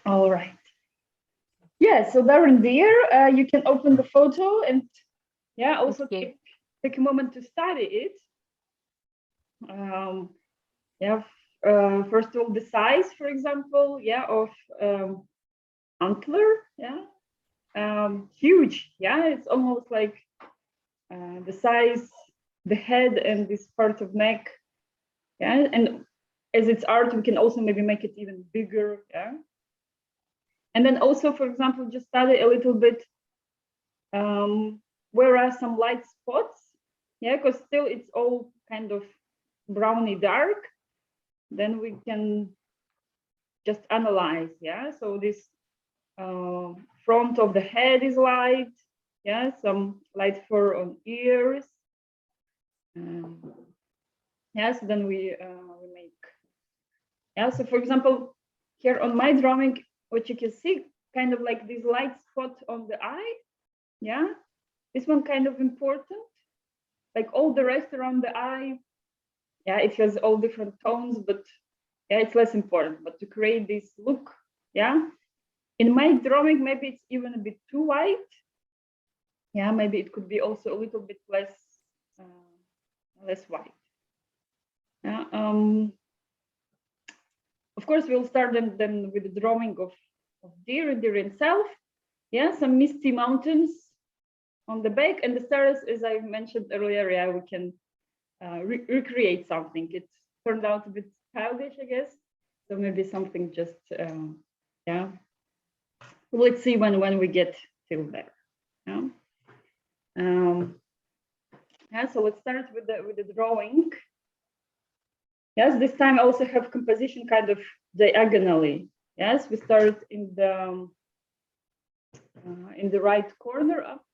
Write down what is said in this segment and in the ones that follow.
All right. Yeah, so there and there, you can open the photo and also take a moment to study it. First of all, the size, for example, of antler, huge, it's almost like the size, the head, and this part of neck, and as it's art, we can also maybe make it even bigger, and then also, for example, just study a little bit where are some light spots, because still it's all kind of browny dark. Then we can just analyze, so this front of the head is light, some light fur on ears, so then we make, so for example, here on my drawing, what you can see, kind of like this light spot on the eye, this one kind of important, like all the rest around the eye, it has all different tones, but it's less important. But to create this look, in my drawing, maybe it's even a bit too white. Maybe it could be also a little bit less white. Of course, we'll start then with the drawing of deer himself. Some misty mountains on the back, and the stars, as I mentioned earlier, we can recreate something. It turned out a bit childish, I guess. So maybe something just let's see when we get till there. So let's start with the drawing. Yes, this time I also have composition kind of diagonally. Yes, we start in the right corner up.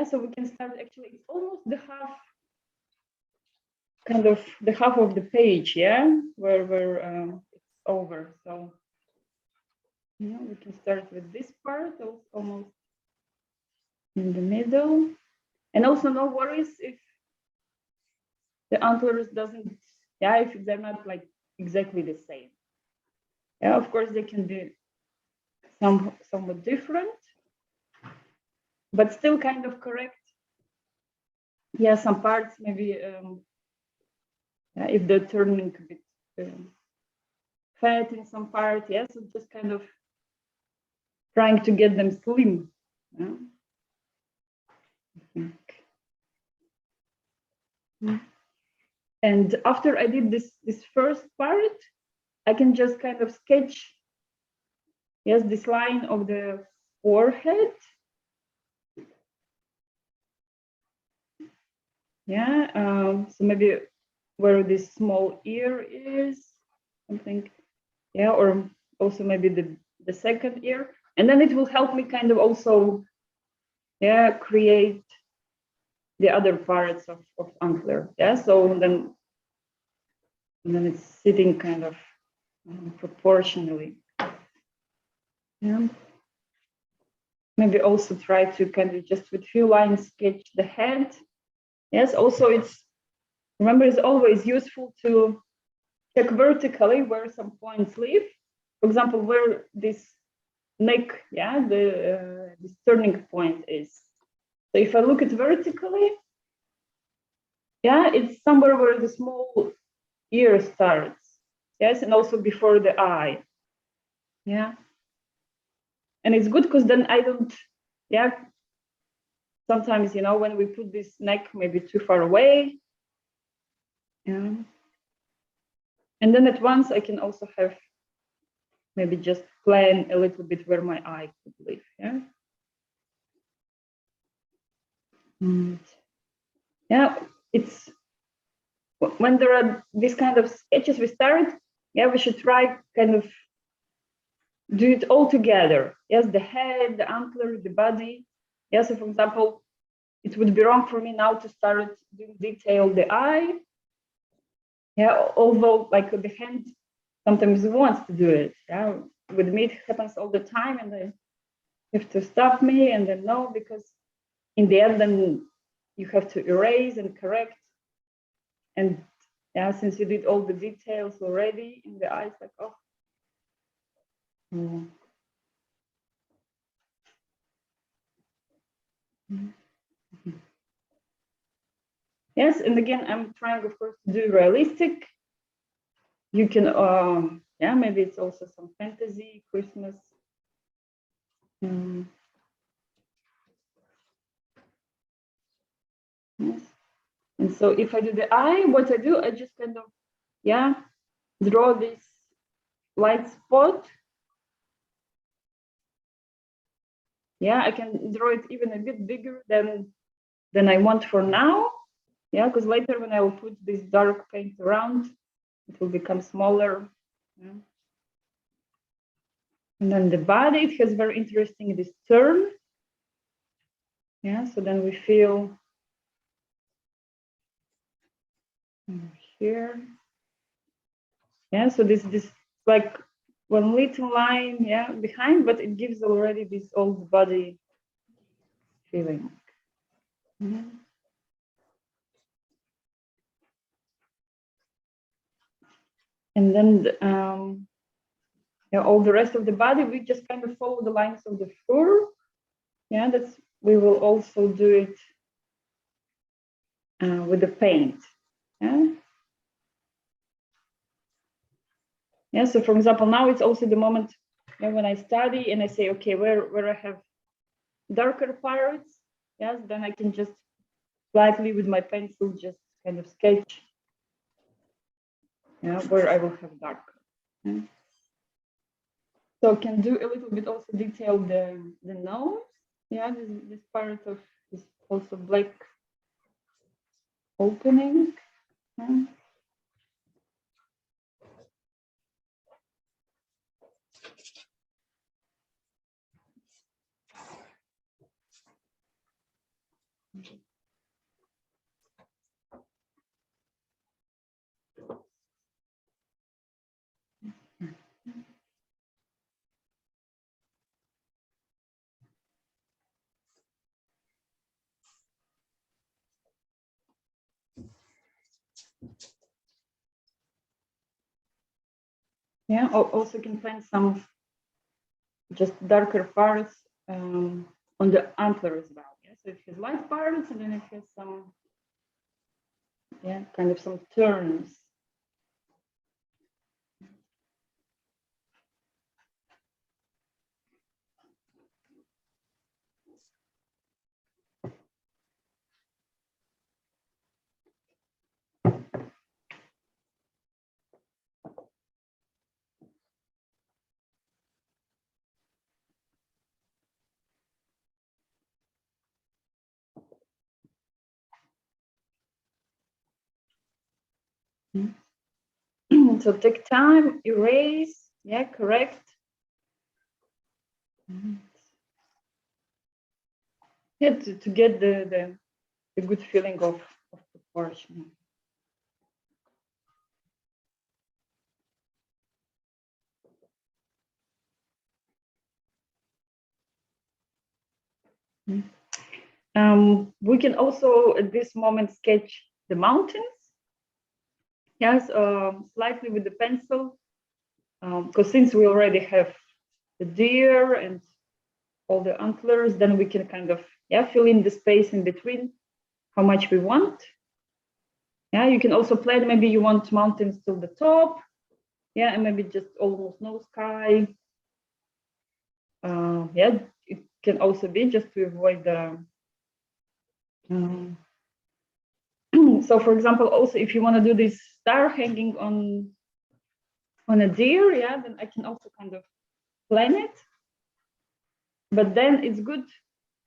So we can start actually, it's almost the half, kind of the half of the page, where it's over. So we can start with this part, almost in the middle, and also no worries if the antlers doesn't, if they're not like exactly the same. Of course they can be somewhat different, but still kind of correct. Some parts maybe if they're turning a bit fat in some part, so just kind of trying to get them slim. And after I did this first part, I can just kind of sketch this line of the forehead. So maybe where this small ear is, something, or also maybe the second ear, and then it will help me kind of also create the other parts of antler. So then it's sitting kind of proportionally. Maybe also try to kind of just with few lines sketch the head. Also remember, it's always useful to check vertically where some points leave. For example, where this neck, this turning point is. So if I look at vertically, it's somewhere where the small ear starts. And also before the eye. And it's good because then I don't, sometimes, when we put this neck maybe too far away. And then at once I can also have maybe just plan a little bit where my eye could live. It's when there are these kind of sketches we start, we should try kind of do it all together. The head, the antler, the body. So for example, it would be wrong for me now to start doing detail the eye. Although like the hand sometimes wants to do it. With me it happens all the time, and they have to stop me, and then no, because in the end then you have to erase and correct, and Yeah, since you did all the details already in the eyes, like, oh. Mm. Yes, and again, I'm trying, of course, to do realistic. You can, yeah, maybe it's also some fantasy, Christmas. Yes. And so if I do the eye, what I do, I just kind of, yeah, draw this light spot. Yeah, I can draw it even a bit bigger than I want for now. Yeah, because later when I will put this dark paint around, it will become smaller. Yeah. And then the body, it has very interesting this turn. Yeah, so then we feel here. Yeah, so this like one little line, yeah, behind, but it gives already this old body feeling. Mm-hmm. And then yeah, all the rest of the body, we just kind of follow the lines of the fur. Yeah, that's, we will also do it with the paint. Yeah. Yeah. So for example, now it's also the moment, yeah, when I study and I say, okay, where I have darker parts, yes, then I can just slightly with my pencil just kind of sketch, yeah, where I will have darker. Yeah. So I can do a little bit also detail the nose. Yeah, this part of this also black opening. Yeah. Yeah, also can find some just darker parts on the antler as well. Yeah, so it has light parts and then it has some, yeah, kind of some turns. So take time, erase, yeah, correct. Yeah, to get the good feeling of proportion. We can also at this moment sketch the mountains. Yes, slightly with the pencil, because since we already have the deer and all the antlers, then we can kind of, yeah, fill in the space in between how much we want. Yeah, you can also plan, maybe you want mountains till the top, yeah, and maybe just almost no sky. Yeah, it can also be just to avoid the so for example, also if you want to do this star hanging on a deer, yeah, then I can also kind of plan it. But then it's good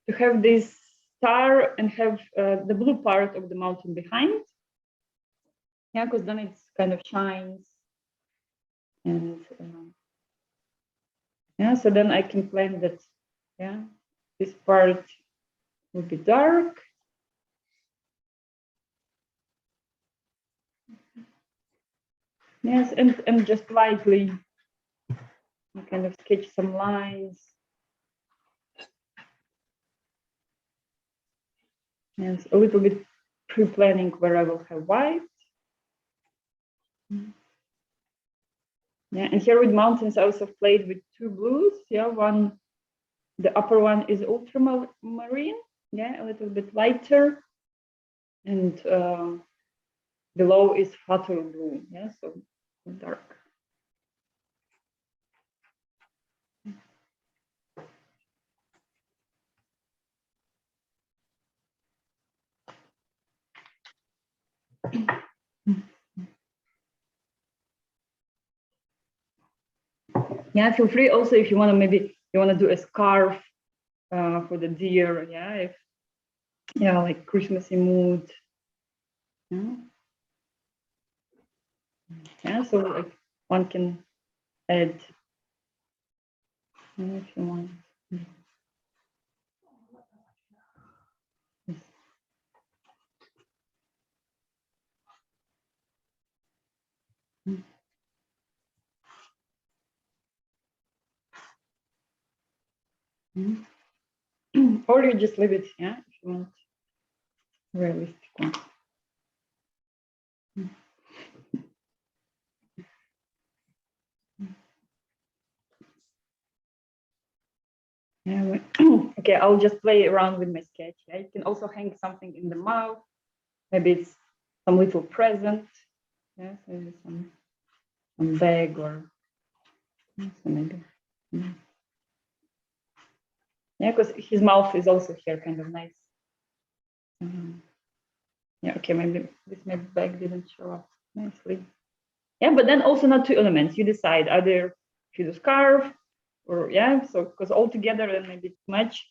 to have this star and have the blue part of the mountain behind. Yeah, because then it's kind of shines. And yeah, so then I can plan that, yeah, this part will be dark. Yes, and just lightly kind of sketch some lines. Yes, a little bit pre-planning where I will have white. Yeah, and here with mountains, I also played with two blues. Yeah, the upper one is ultramarine, yeah, a little bit lighter, and below is fatal blue, yeah, so dark. Yeah, feel free also if you want to, maybe you want to do a scarf for the deer, yeah, if like Christmassy mood. Yeah, so like one can add if you want. Or you just leave it, yeah, if you want realistic one. Yeah, okay, I'll just play around with my sketch. Yeah, you can also hang something in the mouth. Maybe it's some little present. Yeah, so maybe some bag or so maybe. Yeah, because his mouth is also here, kind of nice. Yeah, okay, maybe this bag didn't show up nicely. Yeah, but then also not two elements. You decide either if you do scarf or yeah, so because all together then maybe too much.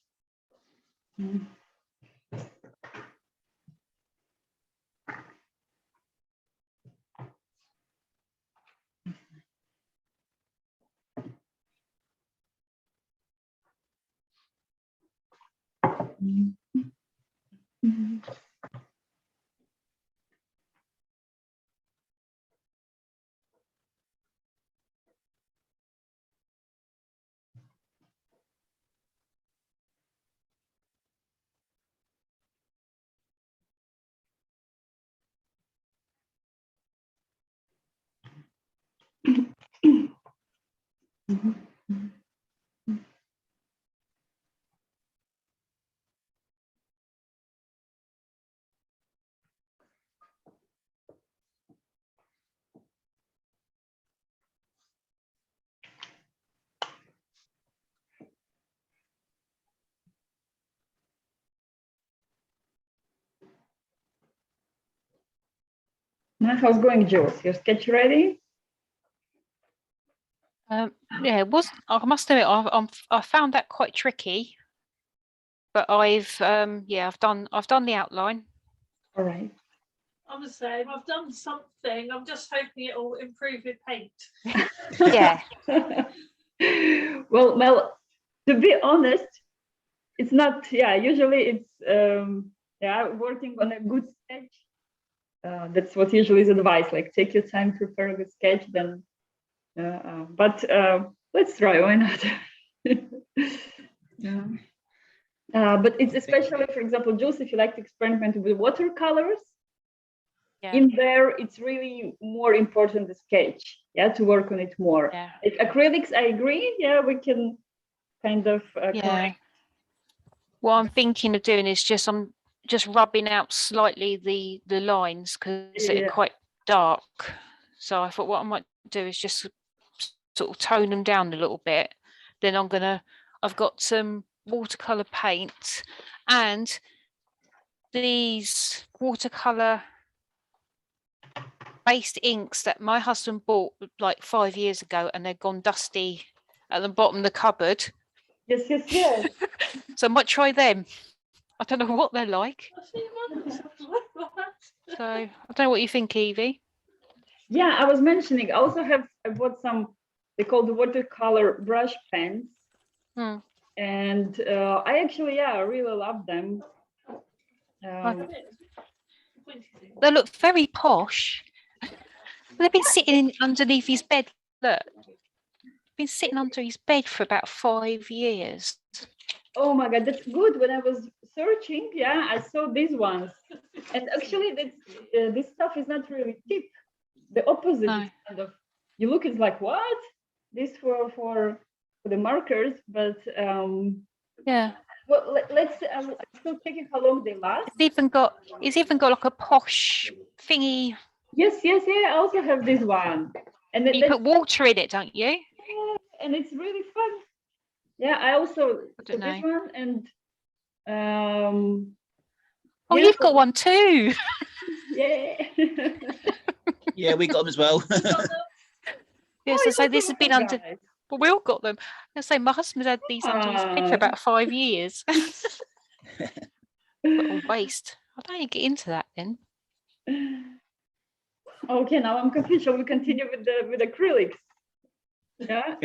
Now, how's going, Jules? Your sketch ready? Yeah, it was. I must admit, I found that quite tricky. But I've done the outline. All right. I'm the same. I've done something. I'm just hoping it will improve with paint. Yeah. Well, Mel, to be honest, it's not. Yeah, usually it's working on a good sketch. That's what usually is advice. Like, take your time, prepare a good sketch, then. But let's try. Why not? Yeah. But it's especially, for example, Jules, if you like to experiment with watercolors, in there, it's really more important the sketch, yeah, to work on it more. Yeah. Like acrylics, I agree. Yeah, we can kind of correct. What I'm thinking of doing is I'm just rubbing out slightly the lines because they're quite dark. So I thought what I might do is just sort of tone them down a little bit. Then I've got some watercolor paint and these watercolor based inks that my husband bought like 5 years ago, and they're gone dusty at the bottom of the cupboard. Yes. So I might try them. I don't know what they're like. So I don't know what you think, Evie. Yeah, I was mentioning. I also I bought some. They call the watercolor brush pens, and I actually really love them. They look very posh. They've been sitting underneath his bed. Look, been sitting under his bed for about 5 years. Oh my God, that's good. When I was searching, I saw these ones, and actually, this stuff is not really cheap. The opposite. No. It's kind of, you look, it's like, what? This for the markers, but Yeah. well, let's. I'm still checking how long they last. It's even got like a posh thingy. Yes, yes, yeah. I also have this one, and You put water in it, don't you? yeah, and it's really fun. Yeah, I also don't put this know. one, and Oh, yeah, you've got one too. yeah. Yeah, we got them as well. Yes, Oh, so you this also has been have under. guys. Well, we all got them. I say my husband's had these under his bed for Ah. about 5 years. What a waste. I don't even get into that then. Okay, now I'm confused. Shall we continue with acrylics? Yeah.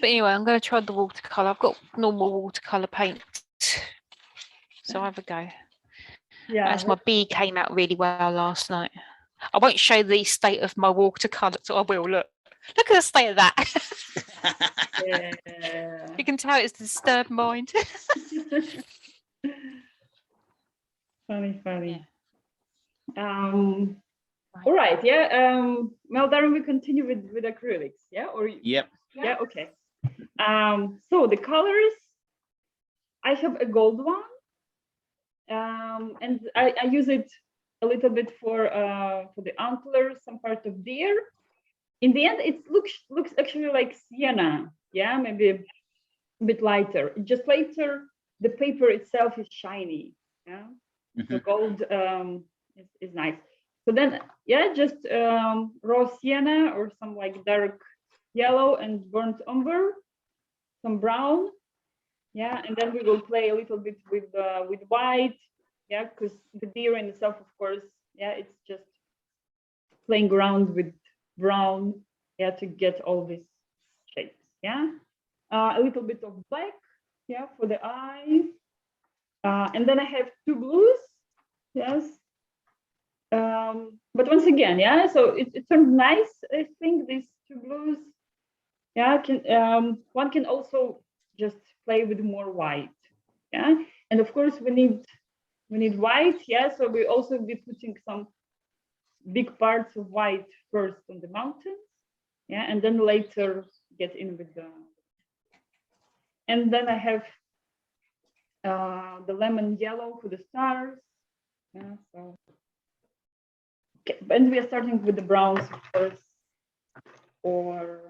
But anyway, I'm going to try the watercolor. I've got normal watercolor paint, so I have a go. Yeah. As my bee came out really well last night. I won't show the state of my watercolor, so I will look. Look at the state of that. Yeah. You can tell it's disturbed mind. Funny. Yeah. All right. Yeah. Well, Darren, we continue with acrylics. Yeah. Or Yep. yeah. Okay. So the colors, I have a gold one, and I use it a little bit for the antlers, some part of deer. In the end, it looks actually like sienna. Yeah, maybe a bit lighter. Just later, the paper itself is shiny. Yeah, so gold is nice. So then, yeah, just raw sienna or some like dark yellow and burnt umber, some brown. Yeah, and then we will play a little bit with white. Yeah, because the deer in itself, of course, yeah, it's just playing around with brown, yeah, to get all these shapes. Yeah, a little bit of black, yeah, for the eye, and then I have two blues. Yes. But once again, yeah, so it turned nice. I think these two blues, yeah, one can also just play with more white, yeah, and of course we need white, yeah, so we also be putting some big parts of white first on the mountains, yeah, and then later get in with the, and then I have the lemon yellow for the stars, yeah, so okay, and we are starting with the browns first, or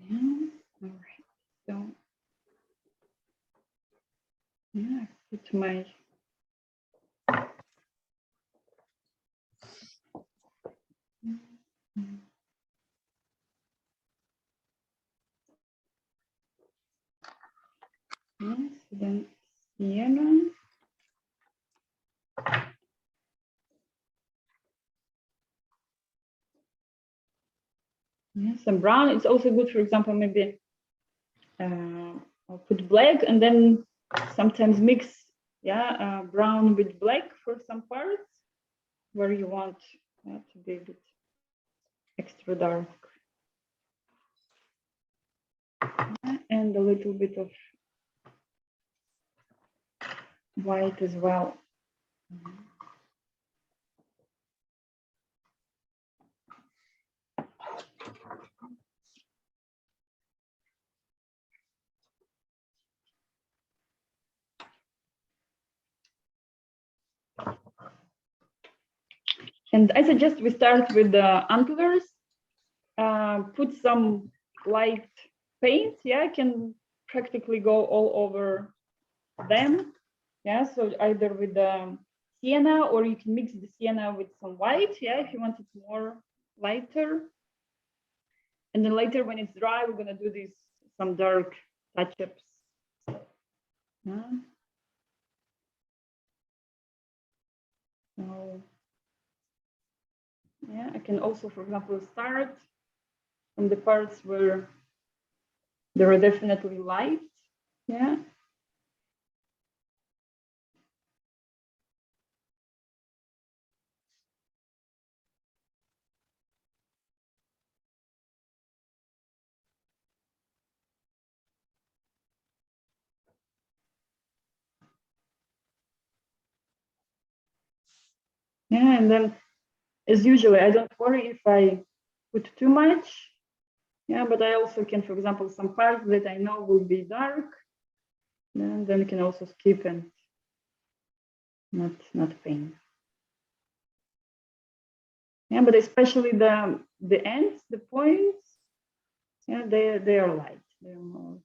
yeah, all right, so yeah, I put my yes, then sienna. Yes, and brown. It's also good, for example, maybe I'll put black and then sometimes mix, yeah, brown with black for some parts where you want to be a bit extra dark. And a little bit of white as well. And I suggest we start with the antlers. Put some light paint. Yeah, I can practically go all over them. Yeah, so either with the sienna or you can mix the sienna with some white. Yeah, if you want it more lighter. And then later when it's dry, we're gonna do this some dark touch-ups. Yeah. So yeah, I can also, for example, start from the parts where there are definitely light. Yeah. Yeah, and then as usually, I don't worry if I put too much. Yeah, but I also can, for example, some parts that I know will be dark, and then I can also skip and not paint. Yeah, but especially the ends, the points, yeah, they are light. They're more.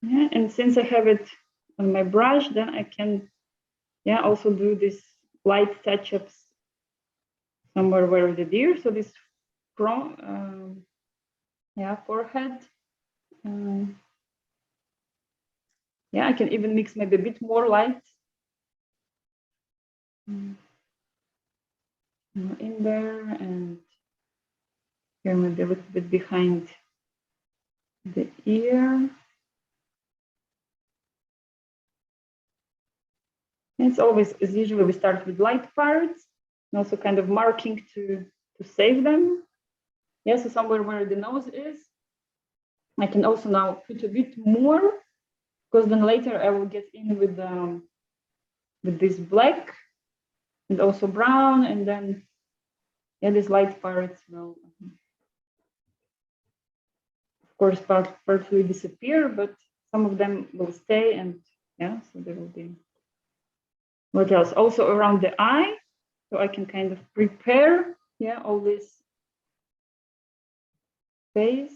Yeah, and since I have it on my brush, then I can, yeah, also do this light touch-ups somewhere where the deer. So this from, yeah, forehead. Yeah, I can even mix maybe a bit more light in there, and here maybe a little bit behind the ear. And it's always, as usually, we start with light parts, and also kind of marking to save them. Yeah, so somewhere where the nose is, I can also now put a bit more, because then later I will get in with this black and also brown, and then yeah, these light parts will, of course, partly disappear, but some of them will stay, and yeah, so there will be. What else? Also around the eye, so I can kind of prepare, yeah, all this face.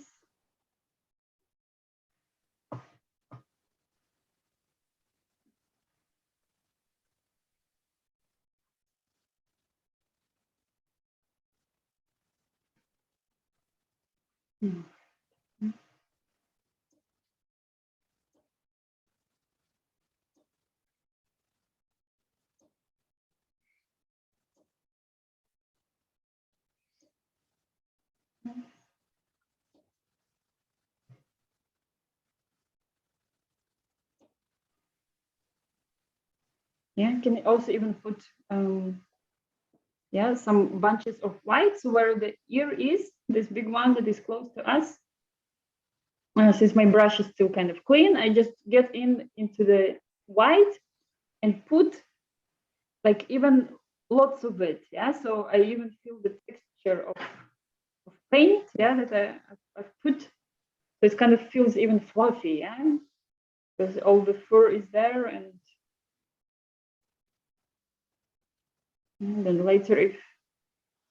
Yeah, can also even put yeah, some bunches of whites where the ear is, this big one that is close to us. Since my brush is still kind of clean, I just get into the white and put like even lots of it. Yeah, so I even feel the texture of paint. Yeah, that I've put. So it kind of feels even fluffy. Yeah, because all the fur is there, and then later if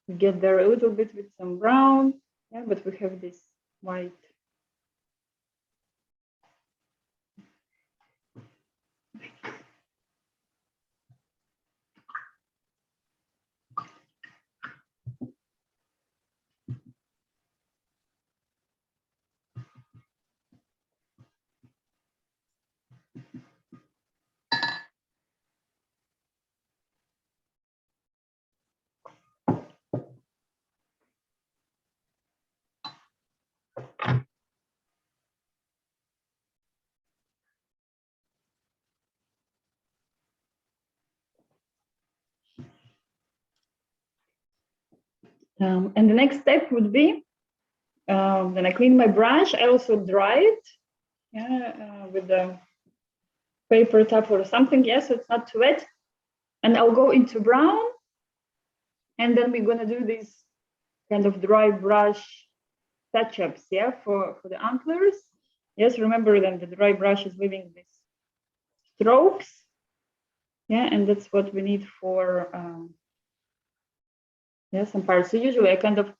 we get there a little bit with some brown, yeah, but we have this white. And the next step would be, then I clean my brush. I also dry it, yeah, with the paper towel or something, yes, so it's not too wet. And I'll go into brown, and then we're gonna do this kind of dry brush touch-ups, yeah, for the antlers. Yes, remember then the dry brush is leaving these strokes, yeah, and that's what we need for yeah, some parts. So usually I kind of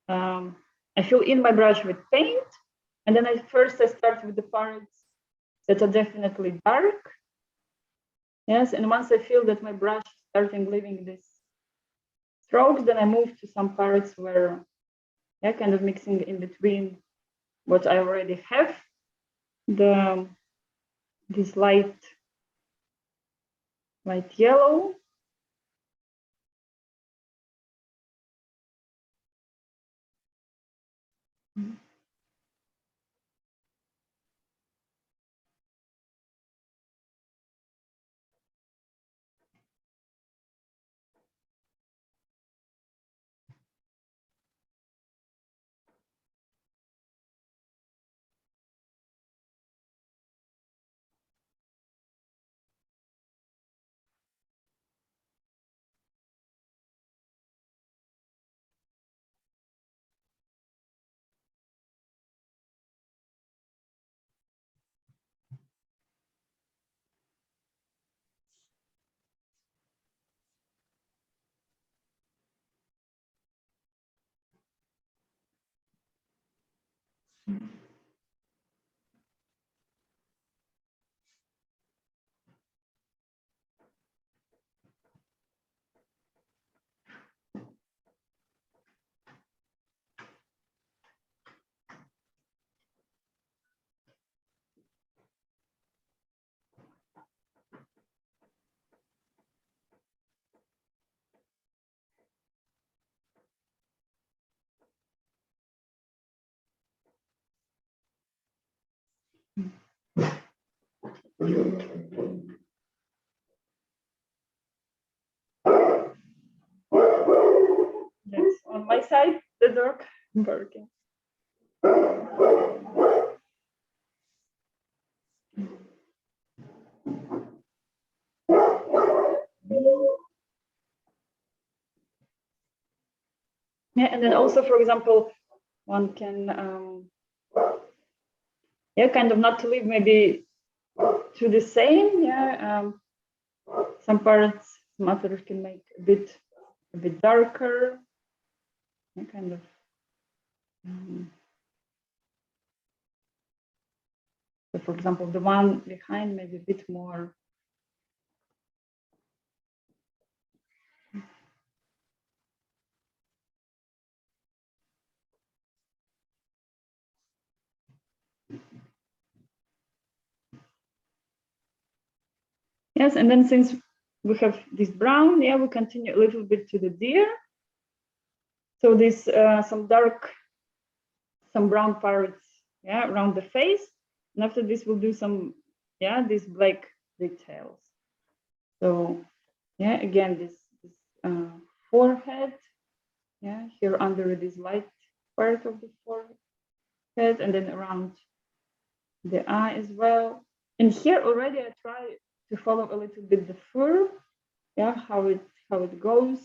I fill in my brush with paint, and then I start with the parts that are definitely dark. Yes, and once I feel that my brush is starting leaving these strokes, then I move to some parts where, yeah, kind of mixing in between what I already have, the this light yellow. That's on my side, the dog barking. Yeah, and then also, for example, one can, yeah, kind of not to leave maybe to the same. Yeah, some parts, some authors can make a bit darker. Yeah, kind of. So, for example, the one behind maybe a bit more. Yes, and then since we have this brown, yeah, we continue a little bit to the deer. So this some dark, some brown parts, yeah, around the face, and after this we'll do some, yeah, these black details. So yeah, again this forehead, yeah, here under this light part of the forehead, and then around the eye as well. And here already I try to follow a little bit the fur, yeah, how it goes.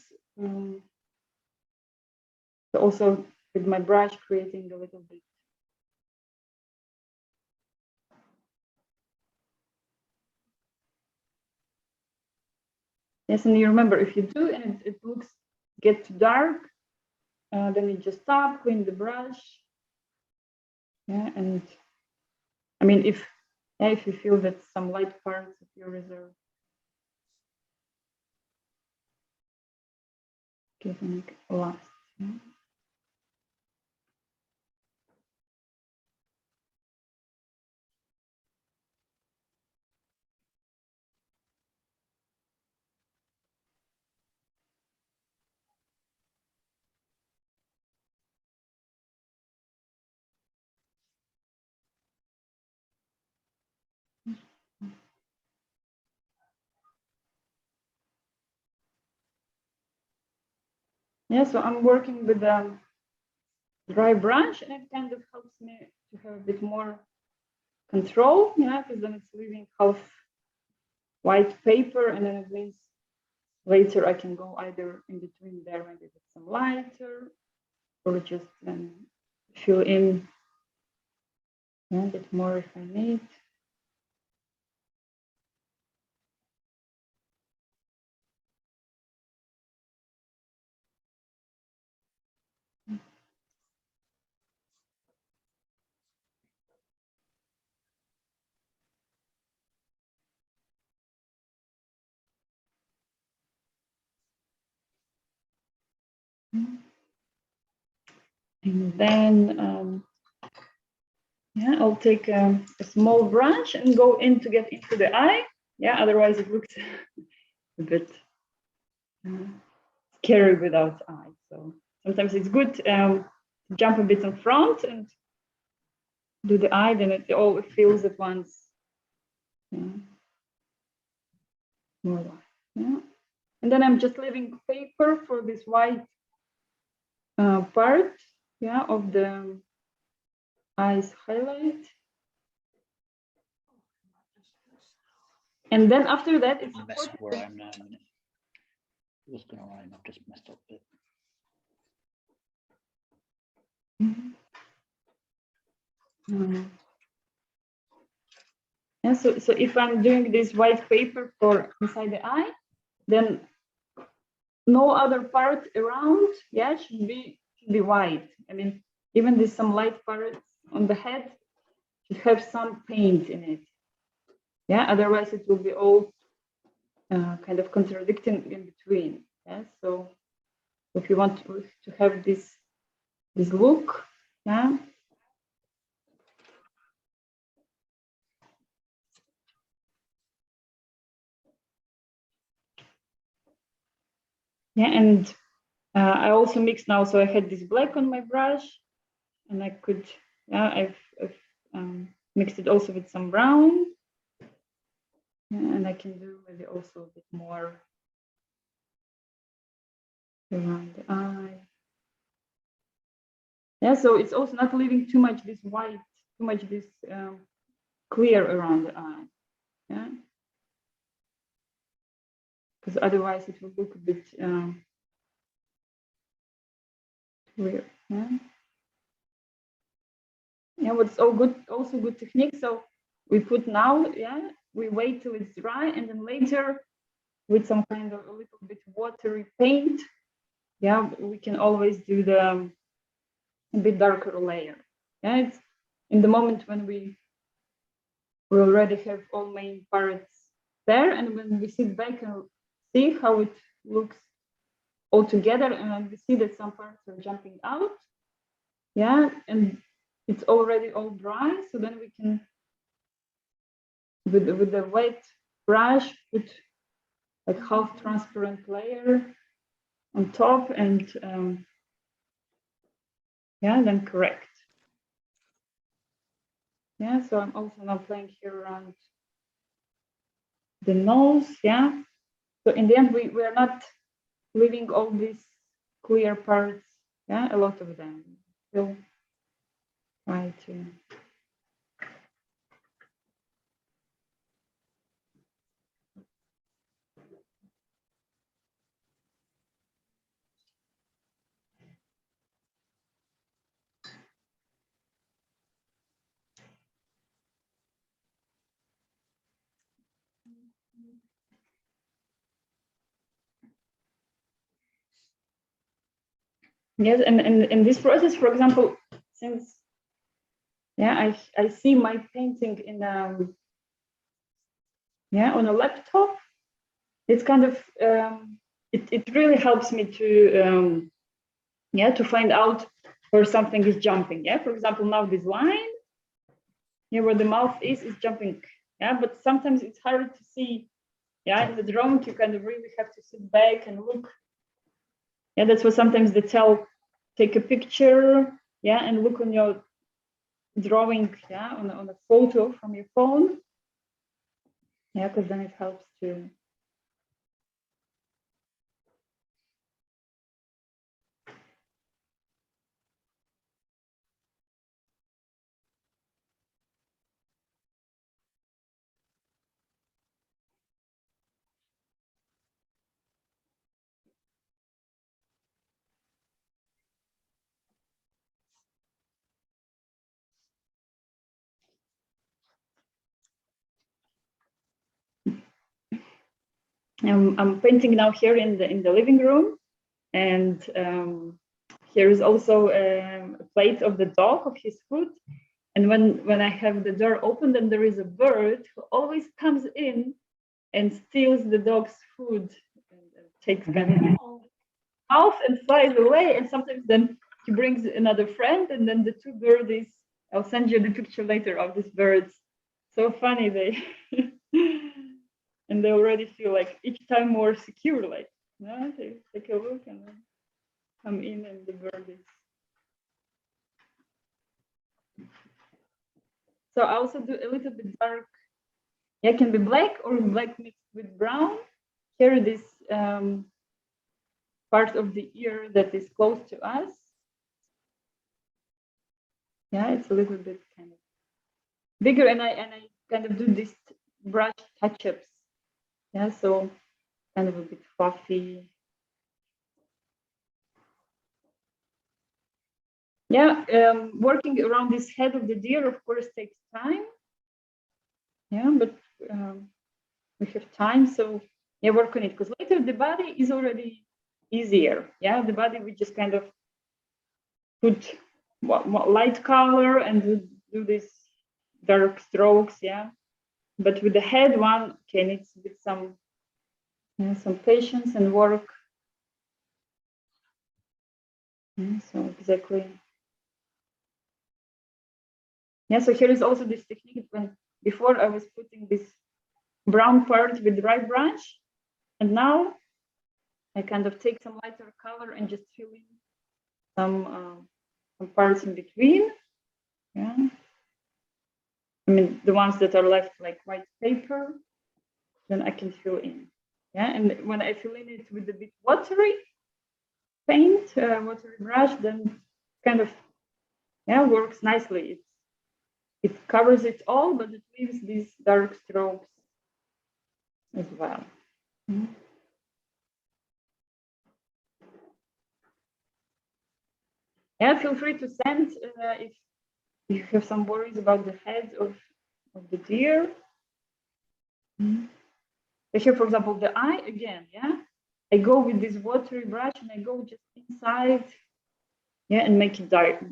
So also with my brush creating a little bit. Yes, and you remember if you do and it looks get too dark, then you just stop, clean the brush. Yeah, and I mean if you feel that some light parts of your reserve getting lost. Yeah. Yeah, so I'm working with a dry brush, and it kind of helps me to have a bit more control, yeah, because then it's leaving half white paper, and then it means later I can go either in between there, maybe with some lighter, or just fill in a bit more if I need. And then Yeah, I'll take a small brush and go in to get into the eye. Yeah, otherwise it looks a bit scary without eye. So sometimes it's good to jump a bit in front and do the eye, then it all feels at once. Yeah. More white. Yeah. And then I'm just leaving paper for this white part, yeah, of the eyes highlight. And then after that, it's I mess up where I important. am now in a minute. It was going to line, I've just messed up a bit. Yeah, so if I'm doing this white paper for inside the eye, then no other part around, yeah, should be white. I mean, even there's some light parts on the head should have some paint in it. Yeah, otherwise it will be all kind of contradicting in between. Yeah, so if you want to have this look, yeah. Yeah, and I also mixed now, so I had this black on my brush, and I could, yeah, I've mixed it also with some brown, yeah, and I can do maybe also a bit more around the eye. Yeah, so it's also not leaving too much this white, too much this clear around the eye. Yeah, because otherwise it will look a bit weird. Yeah. Yeah, what's all good, also good technique. So we put now, yeah, we wait till it's dry, and then later with some kind of a little bit watery paint, yeah, we can always do the a bit darker layer. Yeah, it's in the moment when we already have all main parts there, and when we sit back and see how it looks all together, and we see that some parts are jumping out, yeah, and it's already all dry, so then we can with the wet brush put like half transparent layer on top, and yeah, then correct. Yeah, so I'm also now playing here around the nose. Yeah, so in the end we are not leaving all these clear parts. Yeah, a lot of them. Still try to. Yes, and in this process, for example, since yeah, I see my painting in yeah, on a laptop, it's kind of it really helps me to yeah, to find out where something is jumping. Yeah, for example, now this line, yeah, where the mouth is jumping. Yeah, but sometimes it's hard to see. Yeah, in the drawing, you kind of really have to sit back and look. Yeah, that's why sometimes they tell take a picture, yeah, and look on your drawing, yeah, on a photo from your phone. Yeah, because then it helps to. I'm painting now here in the living room, and here is also a plate of the dog, of his food. And when I have the door open, then there is a bird who always comes in and steals the dog's food and takes kind of mouth and flies away. And sometimes then he brings another friend, and then the two birdies I'll send you the picture later of these birds. So funny they, and they already feel like each time more secure. Like, no, they take a look and then come in, and the bird is. So I also do a little bit dark. Yeah, it can be black or black mixed with brown. Here, this part of the ear that is close to us. Yeah, it's a little bit kind of bigger, and I kind of do this brush touch-ups. Yeah, so kind of a bit fluffy. Yeah, working around this head of the deer, of course, takes time. Yeah, but we have time, so yeah, work on it, because later the body is already easier. Yeah, the body we just kind of put light color and do this dark strokes. Yeah, but with the head one, okay, needs with some patience and work. Yeah, so exactly. Yeah, so here is also this technique when before I was putting this brown part with dry brush, and now I kind of take some lighter color and just fill in some parts in between. Yeah, I mean the ones that are left like white paper, then I can fill in. Yeah, and when I fill in it with a bit watery paint, watery brush, then kind of works nicely. It covers it all, but it leaves these dark strokes as well. Yeah, feel free to send if you have some worries about the head of the deer. Here, for example, the eye again. Yeah, I go with this watery brush and I go just inside. Yeah, and make it darker.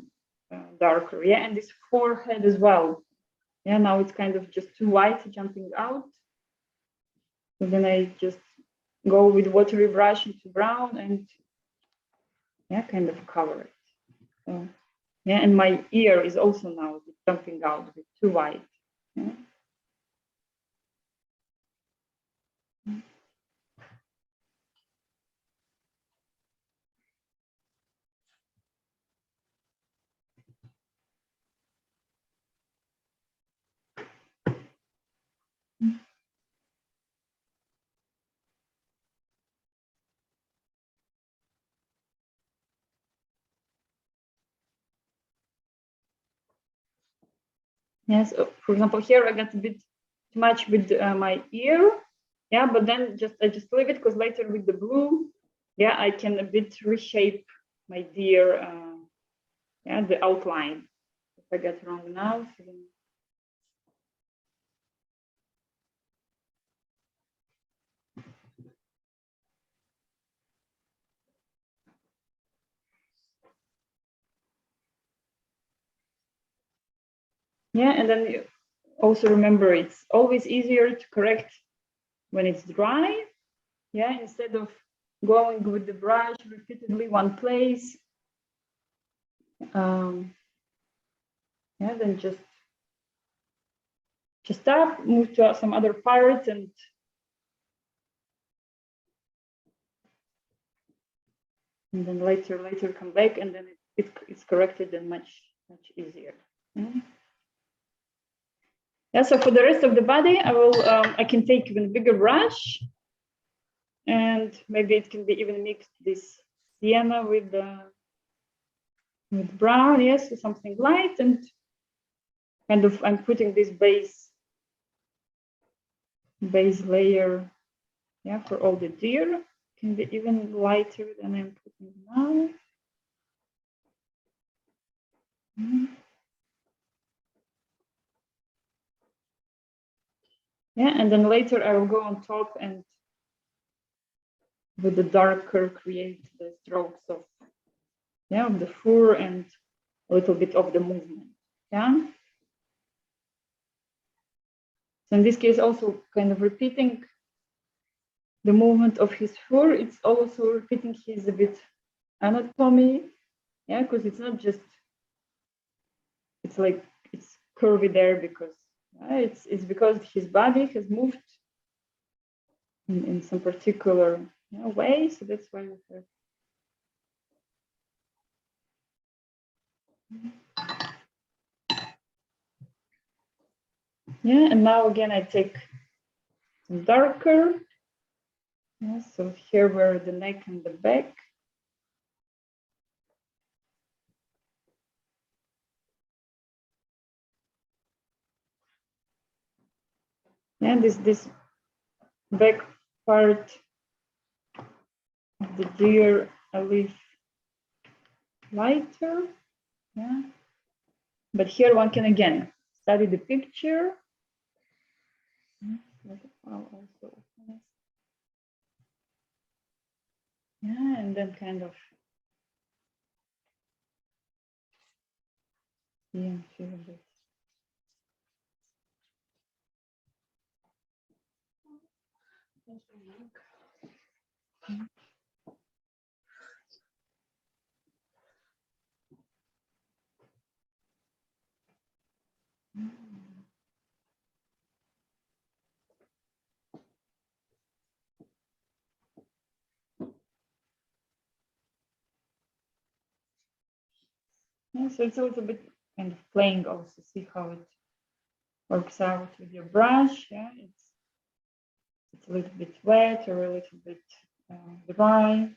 Yeah, and this forehead as well. Yeah, now it's kind of just too white jumping out. So then I just go with watery brush into brown and kind of cover it. So, yeah, and my ear is also now jumping out with too white. Yeah. Yes, for example, here I got a bit too much with my ear. Yeah, but then I just leave it because later with the blue, yeah, I can a bit reshape my deer, the outline. If I get wrong now. So then... Yeah, and then you also remember it's always easier to correct when it's dry. Yeah, instead of going with the brush repeatedly one place. Then just stop, move to some other part, and then later come back, and then it's corrected and much easier. Yeah, so for the rest of the body, I can take even bigger brush, and maybe it can be even mixed this sienna with brown, yes, so something light, and kind of I'm putting this base layer, yeah, for all the deer. Can be even lighter than I'm putting now. Yeah, and then later I will go on top and with the darker create the strokes of the fur and a little bit of the movement. Yeah. So in this case, also kind of repeating the movement of his fur. It's also repeating his a bit anatomy. Yeah, because it's it's like it's curvy there because it's because his body has moved in some particular way, so that's why we have. Yeah, and now again I take some darker. Yeah, so here were the neck and the back. And this back part of the deer I leave lighter. Yeah. But here one can again study the picture. Yeah, and then kind of feel a bit. Yeah, so it's a little bit kind of playing also, see how it works out with your brush. Yeah, it's a little bit wet or a little bit dry.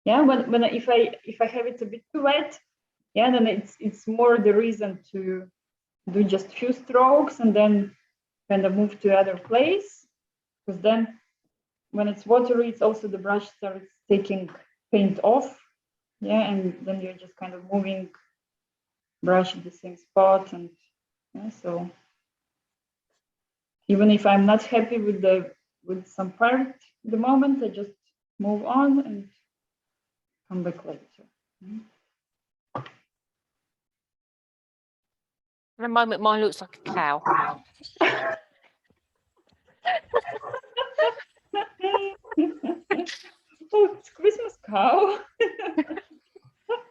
Yeah, when if I have it a bit too wet, yeah, then it's more the reason to do just few strokes and then kind of move to other place, because then when it's watery, it's also the brush starts taking paint off. Yeah, and then you're just kind of moving brush in the same spot, and yeah, so even if I'm not happy with some part at the moment, I just move on and come back later. At the moment, mine looks like a cow. Oh, it's Christmas cow.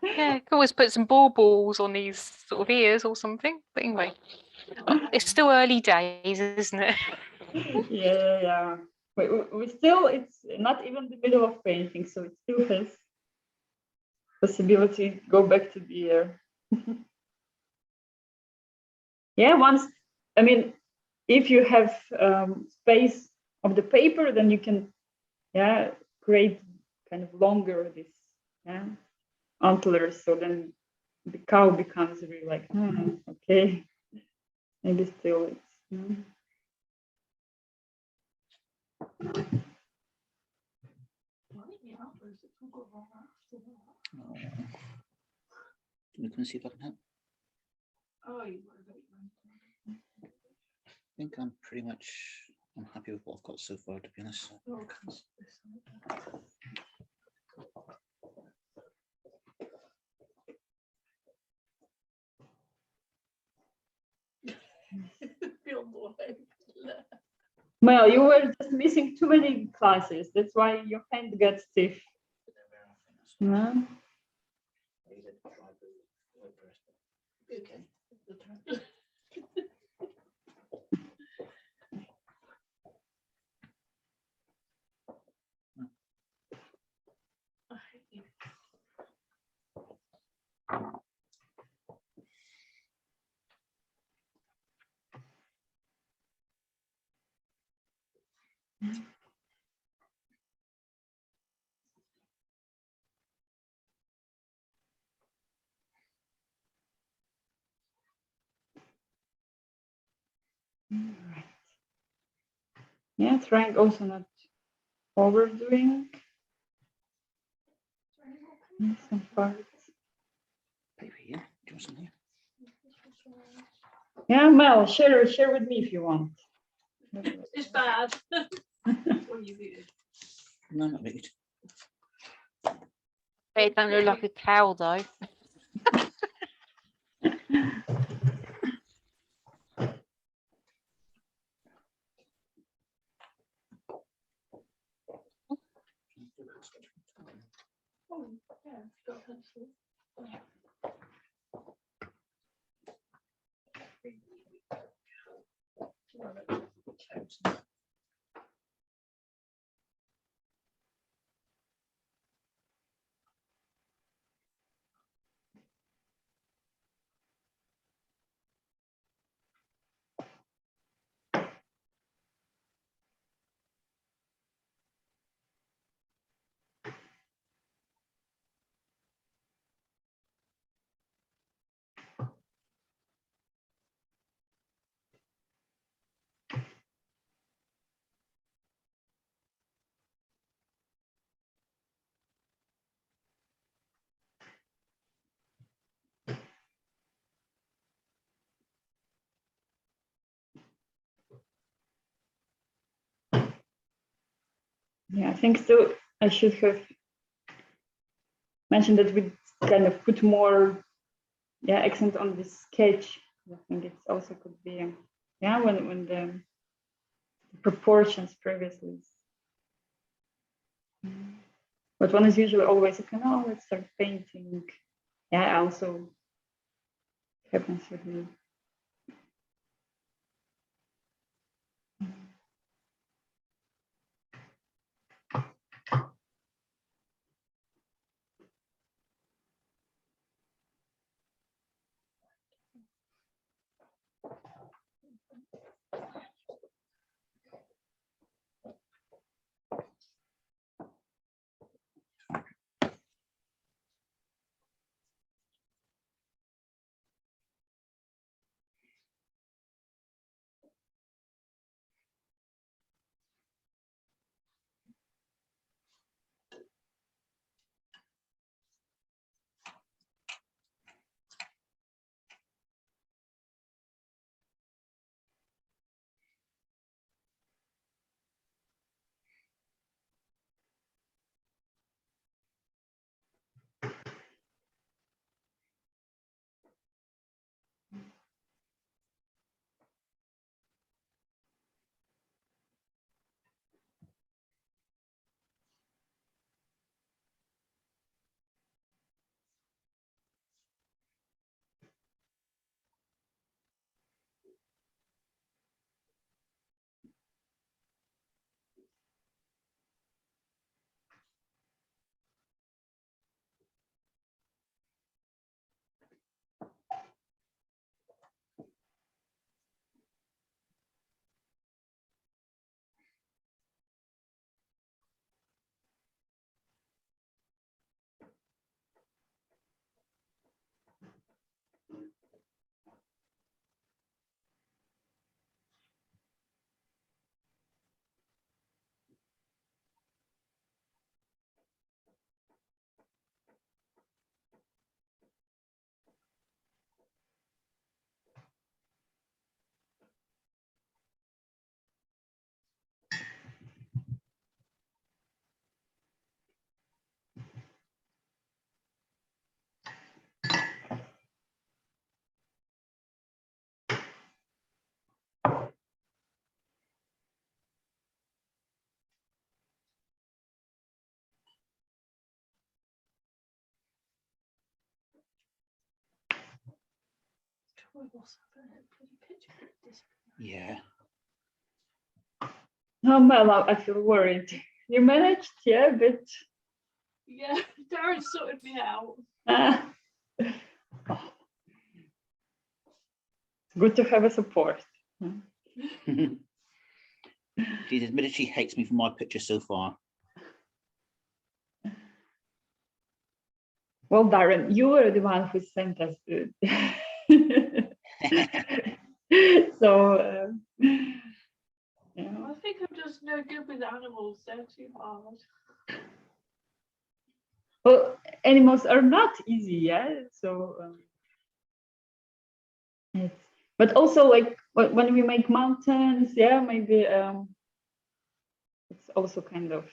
Yeah, could always put some baubles on these sort of ears or something. But anyway, it's still early days, isn't it? Yeah. We still, it's not even the middle of painting, so it still has possibility to go back to the air. Yeah, I mean, if you have space of the paper, then you can, create kind of longer this, antlers. So then the cow becomes really like, okay, maybe still it's. We can see if I can help. I think I'm pretty much, I'm happy with what I've got so far, to be honest. Well, you were just missing too many classes. That's why your hand got stiff. Yeah. Okay. Right. Yeah, trying also not overdoing some parts. Paper here. Do you want some here? Yeah, Mel, share with me if you want. It's bad. What you do? No, not really. They don't look like a cow, though. Oh, yeah, got pencil. Yeah, I think so. I should have mentioned that we kind of put more, yeah, accent on this sketch. I think it's also could be, yeah, when the proportions previously. But one is usually always like, oh, let's start painting. Yeah, also happens with me. Yeah. Oh, Mel, I feel worried. You managed, yeah, but Yeah, Darren sorted me out. Oh. It's good to have a support. She's admitted she hates me for my picture so far. Well, Darren, you were the one who sent us the. So, yeah. I think I'm just no good with animals. They're too hard. Well, animals are not easy, yeah. So, it's, but also like when we make mountains, yeah, maybe it's also kind of,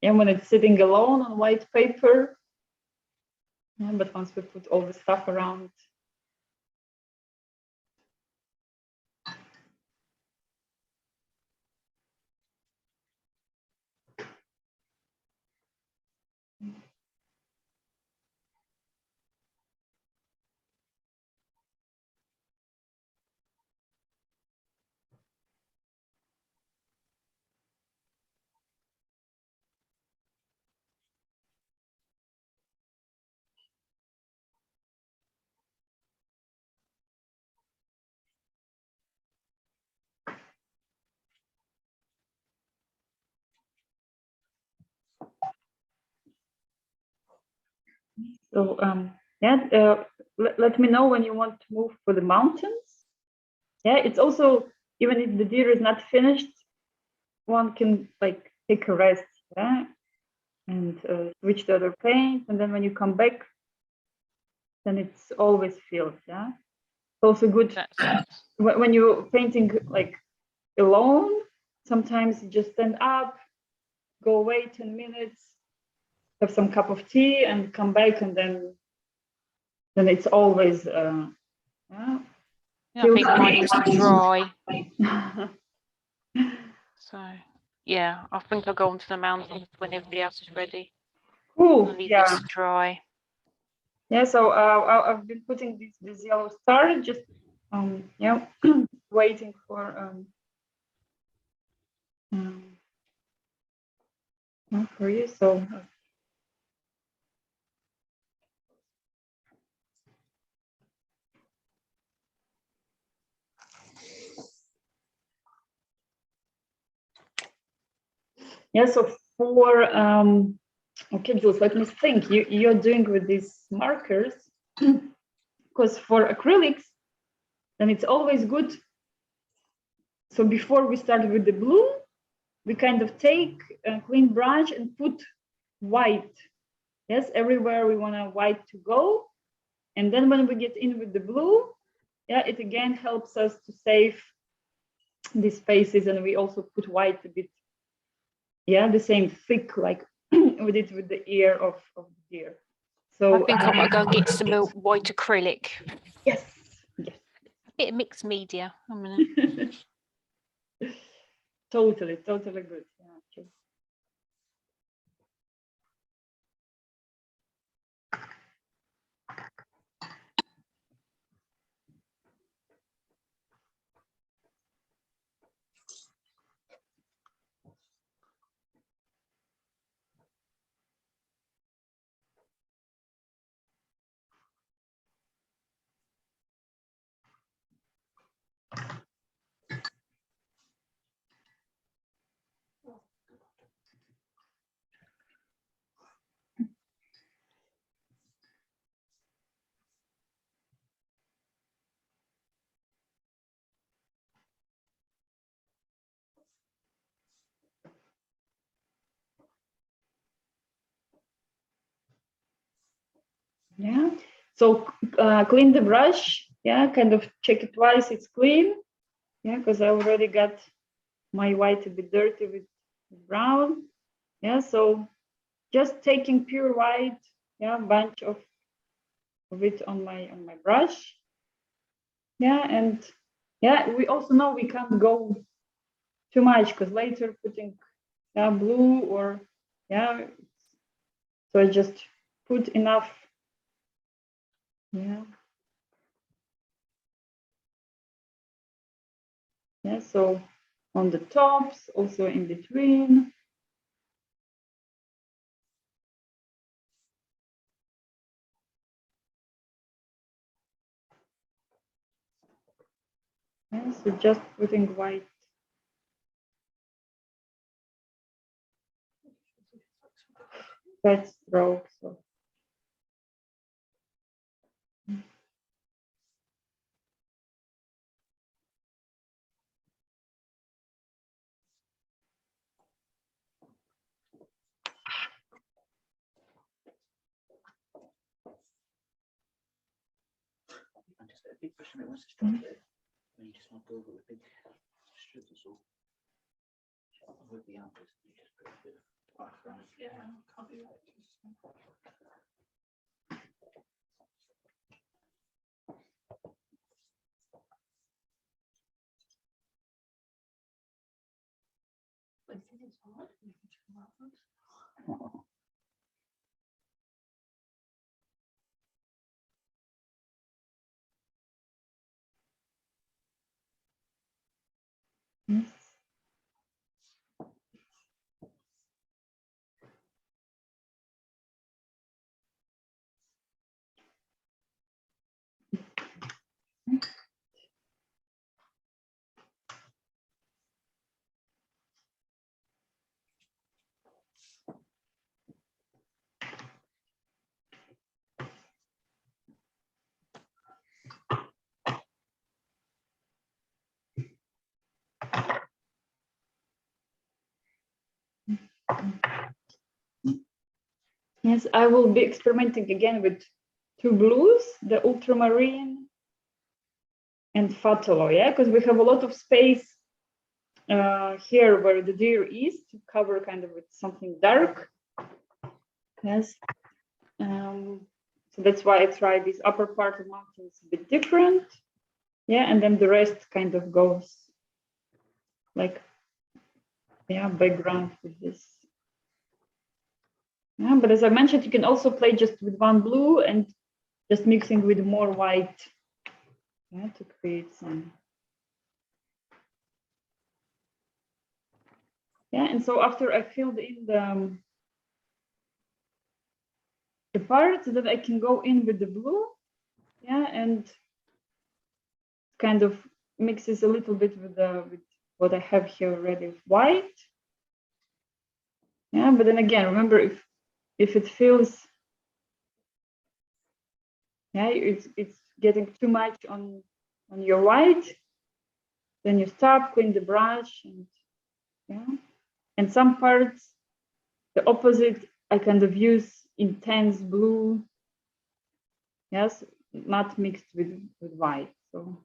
yeah, when it's sitting alone on white paper. Yeah, but once we put all the stuff around. So yeah, let me know when you want to move for the mountains. Yeah, it's also, even if the deer is not finished, one can like take a rest, yeah, and switch to other paint, and then when you come back, then it's always filled. Yeah, it's also good when you're painting like alone. Sometimes you just stand up, go away 10 minutes, have some cup of tea, and come back, and then it's always. Yeah, I think mine is dry. So yeah, I think I'll go onto the mountain when everybody else is ready. Cool. I'll leave Yeah. this to dry. Yeah. So I've been putting this yellow star, just yeah, waiting for for you. So. Yeah, so for okay, Jules, let me think. You're doing with these markers, because for acrylics, then it's always good. So before we start with the blue, we kind of take a clean brush and put white. Yes, everywhere we want a white to go. And then when we get in with the blue, yeah, it again helps us to save these spaces, and we also put white a bit, yeah, the same thick like we did with the ear of the deer. So I think I might go and get some white acrylic. yes, yes. A bit of mixed media. I'm gonna... Totally good. Yeah, actually. Yeah. So clean the brush. Yeah, kind of check it twice. It's clean. Yeah, because I already got my white a bit dirty with brown. Yeah, so just taking pure white. Yeah, bunch of it on my brush. Yeah, and yeah, we also know we can't go too much, because later putting blue or yeah, so I just put enough. Yeah. Yeah, so on the tops, also in between. Yeah, so just putting white. White stroke. So. Just a big brush that wants to start it. When you just want to go over with big strips or so. With the answers, you just put a bit of background. Yeah, can't be right. Yes. Yes, I will be experimenting again with two blues, the ultramarine and phthalo, yeah, because we have a lot of space here where the deer is, to cover kind of with something dark. Yes. So that's why I tried this upper part of mountain is a bit different. Yeah, and then the rest kind of goes like, yeah, background with this. Yeah, but as I mentioned, you can also play just with one blue and just mixing with more white, yeah, to create some. Yeah, and so after I filled in the parts, that I can go in with the blue, yeah, and kind of mixes a little bit with what I have here already with white. Yeah, but then again, remember if it feels, yeah, it's getting too much on your white, then you stop, clean the brush, and yeah, and some parts, the opposite, I kind of use intense blue, yes, not mixed with white. So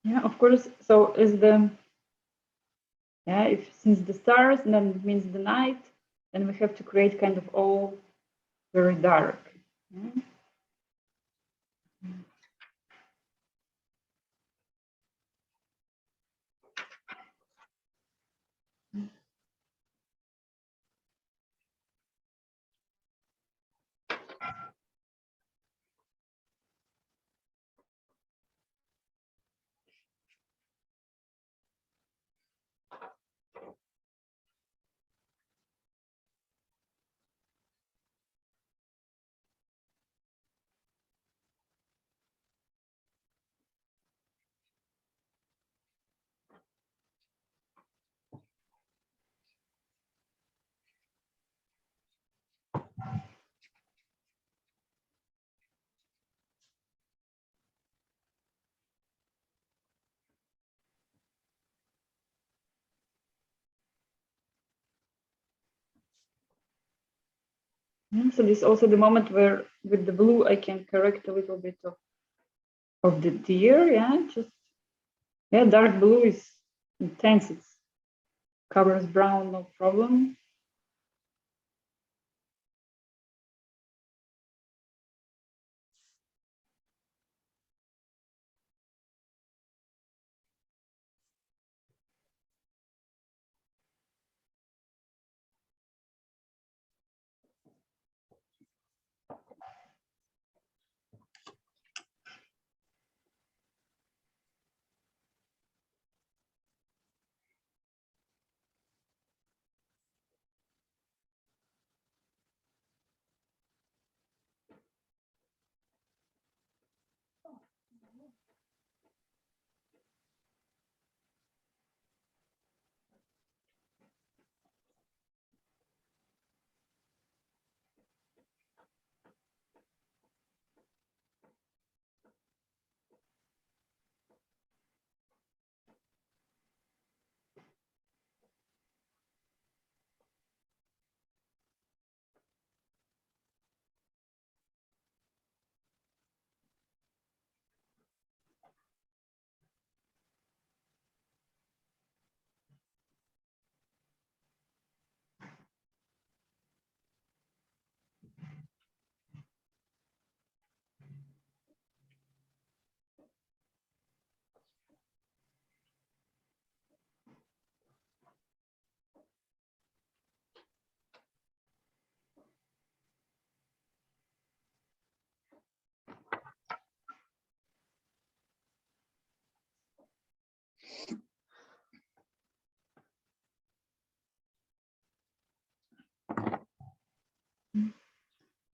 yeah, of course. So is the, yeah, if since the stars, then it means the night, then we have to create kind of all very dark. Yeah. So this is also the moment where with the blue I can correct a little bit of the deer. Yeah, just, yeah, dark blue is intense. It covers brown, no problem.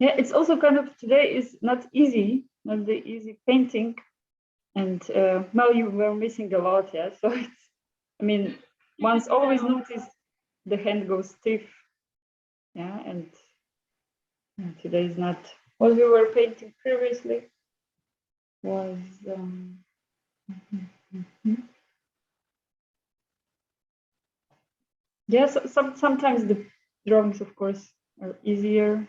Yeah, it's also kind of, today is not easy, not the easy painting. And Mel, you were missing a lot, yeah. So it's, I mean, one's always notice the hand goes stiff, yeah. And today is not what we were painting previously. Was yes, sometimes the drawings, of course, are easier.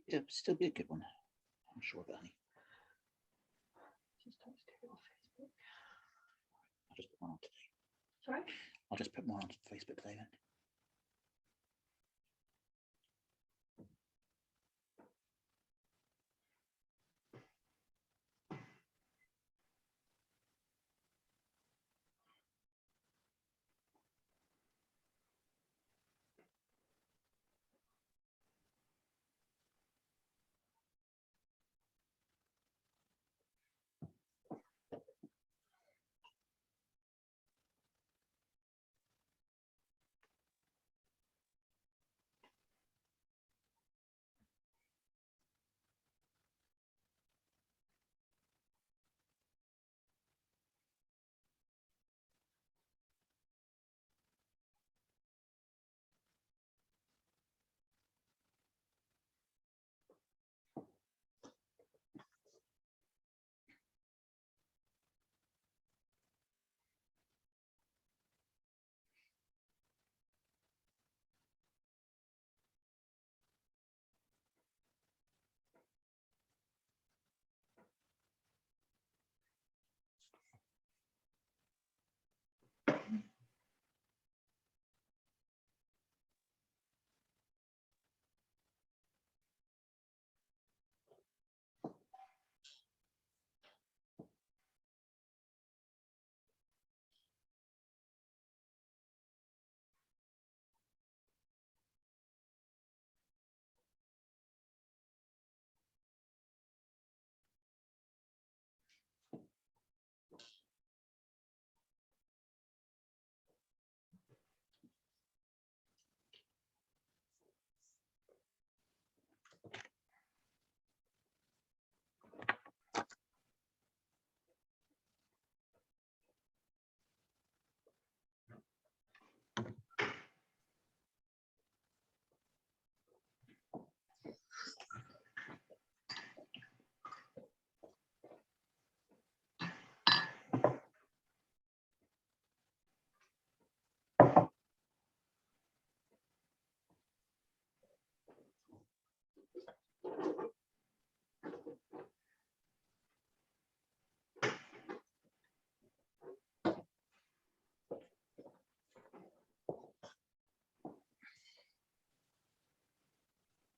It'll still be a good one. I'm sure of it, honey. I'll just put one on today. Sorry? I'll just put more on Facebook today then.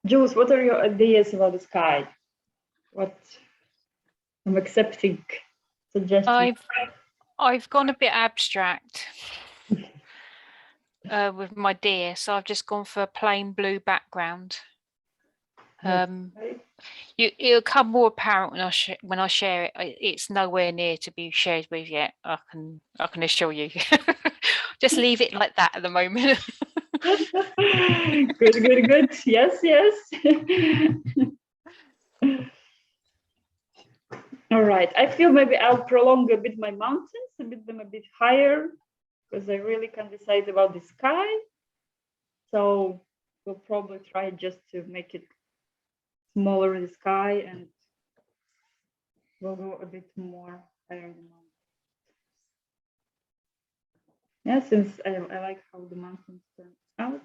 Jules, what are your ideas about the sky? What I'm accepting suggestions. I've gone a bit abstract with my deer, so I've just gone for a plain blue background. It'll come more apparent when I share it. It's nowhere near to be shared with yet. I can assure you. Just leave it like that at the moment. Good. Yes. All right. I feel maybe I'll prolong a bit my mountains, a bit higher, because I really can't decide about the sky. So we'll probably try just to make it smaller in the sky, and we'll go a bit more higher in the mountains. Yeah, since I like how the mountains turn out.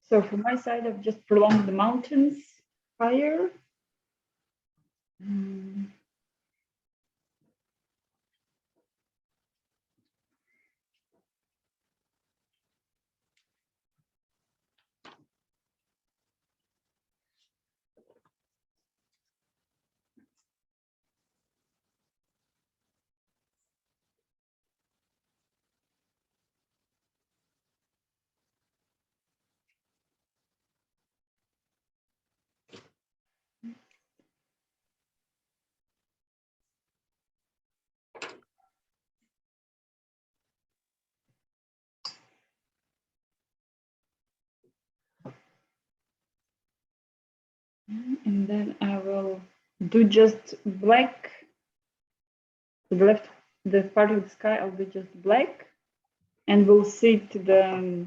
So from my side, I've just prolonged the mountains fire. And then I will do just black. To the left, the part of the sky, I'll do just black, and we'll see the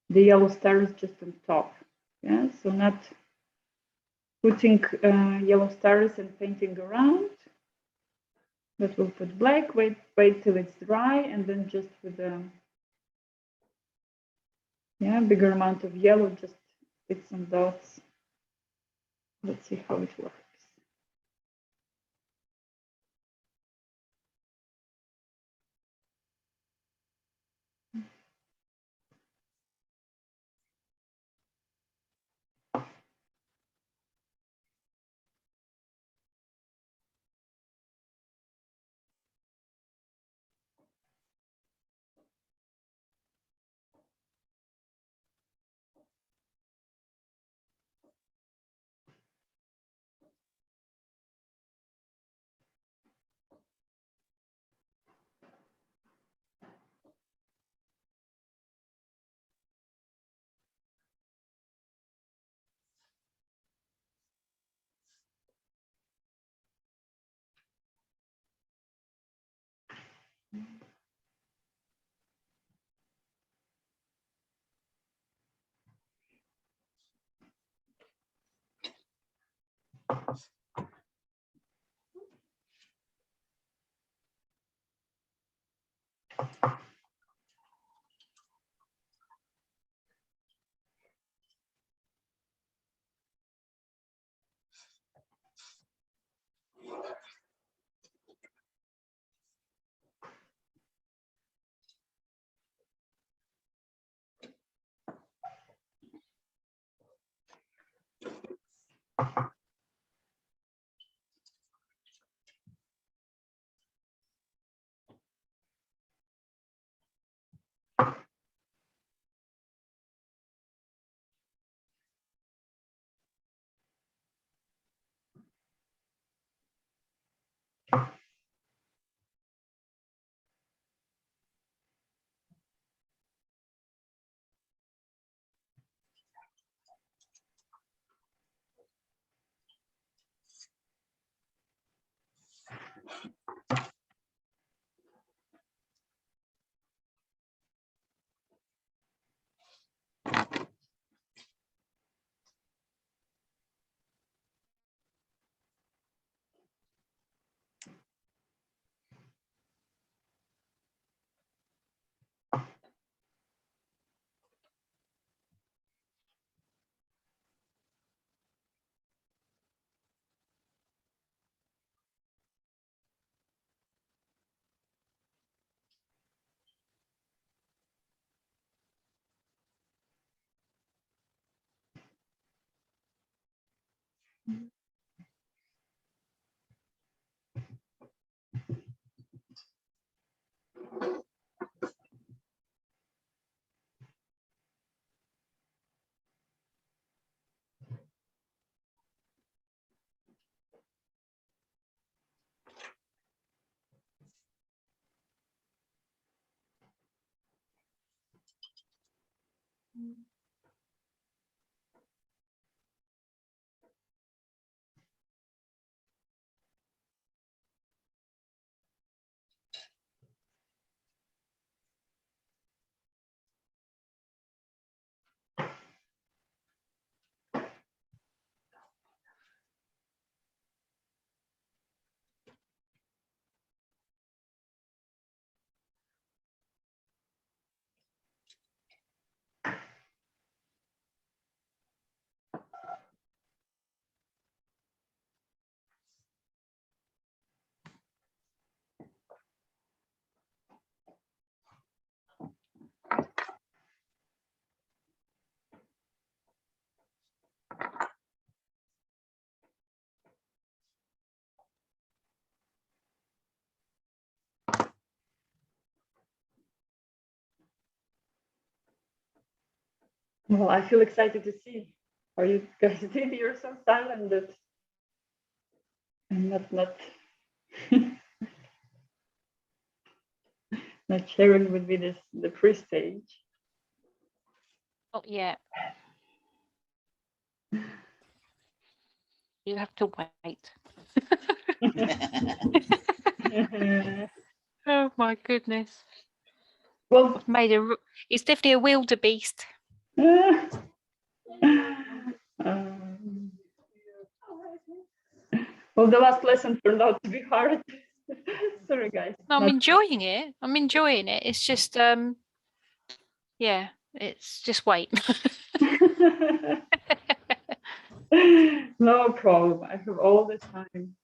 yellow stars just on top. Yeah, so not putting yellow stars and painting around, but we'll put black. Wait till it's dry, and then just with a bigger amount of yellow, just hit some dots. Let's see how it works. Well, I feel excited to see how you guys did. You're so silent that I'm not not sharing with me the pre-stage. Not yet. You have to wait. Oh my goodness. Well, I've made a. It's definitely a wildebeest. um, well, the last lesson turned out to be hard. Sorry, guys. No, I'm Not- enjoying it. I'm enjoying it. It's just yeah, it's just wait. No problem. I have all the time.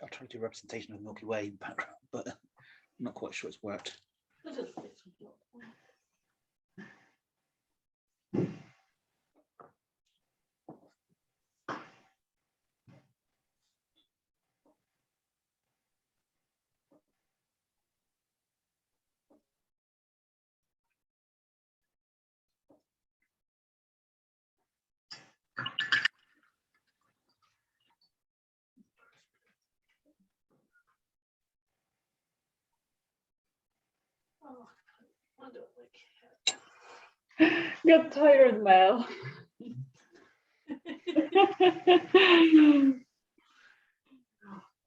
I'll try to do a representation of the Milky Way in the background, but I'm not quite sure it's worked. I don't like it. Got tired, Mel.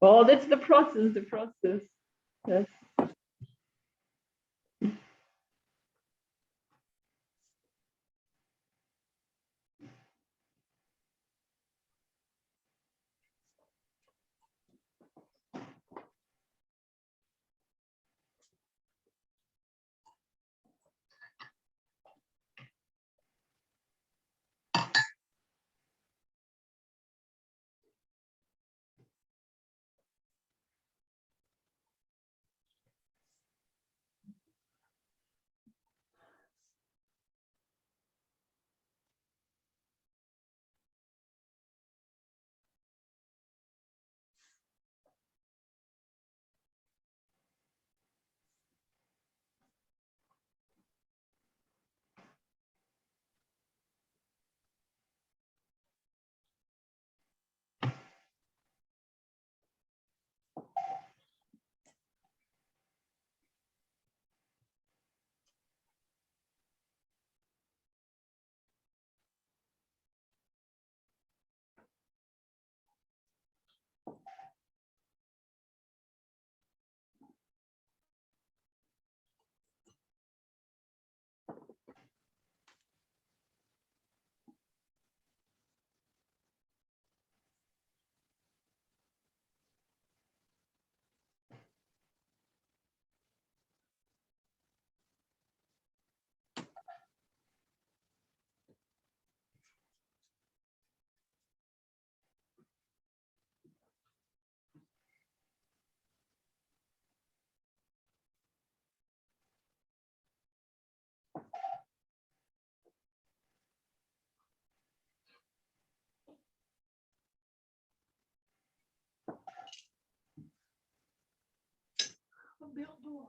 Oh, that's the process, the process. Yes. I'll be outdoors.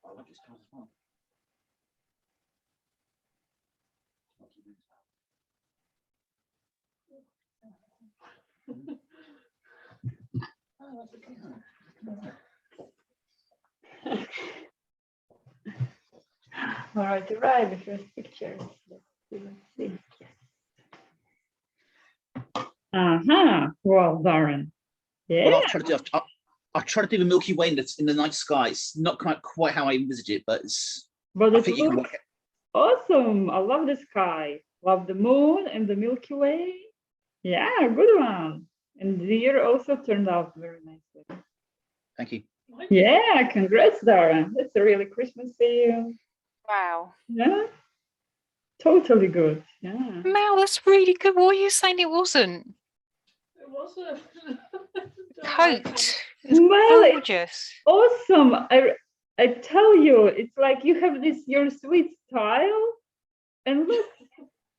I like this colour as well. Oh, that's okay. All right, the first picture. Let's see. Well, Darren. Yeah. Well, I've tried to do the Milky Way in the night sky. It's not quite how I envisage it, but it's. But I it think you can looks work it. awesome. I love the sky. Love the moon and the Milky Way. Yeah, good one. And the deer also turned out very nicely. Thank you. Yeah, congrats, Dara. That's a really Christmassy. Wow. Yeah, totally good. Yeah. Mel, that's really good. What are you saying it wasn't? It was a Coat. Well, it's Gorgeous. awesome. I tell you, it's like you have this your sweet style, and look,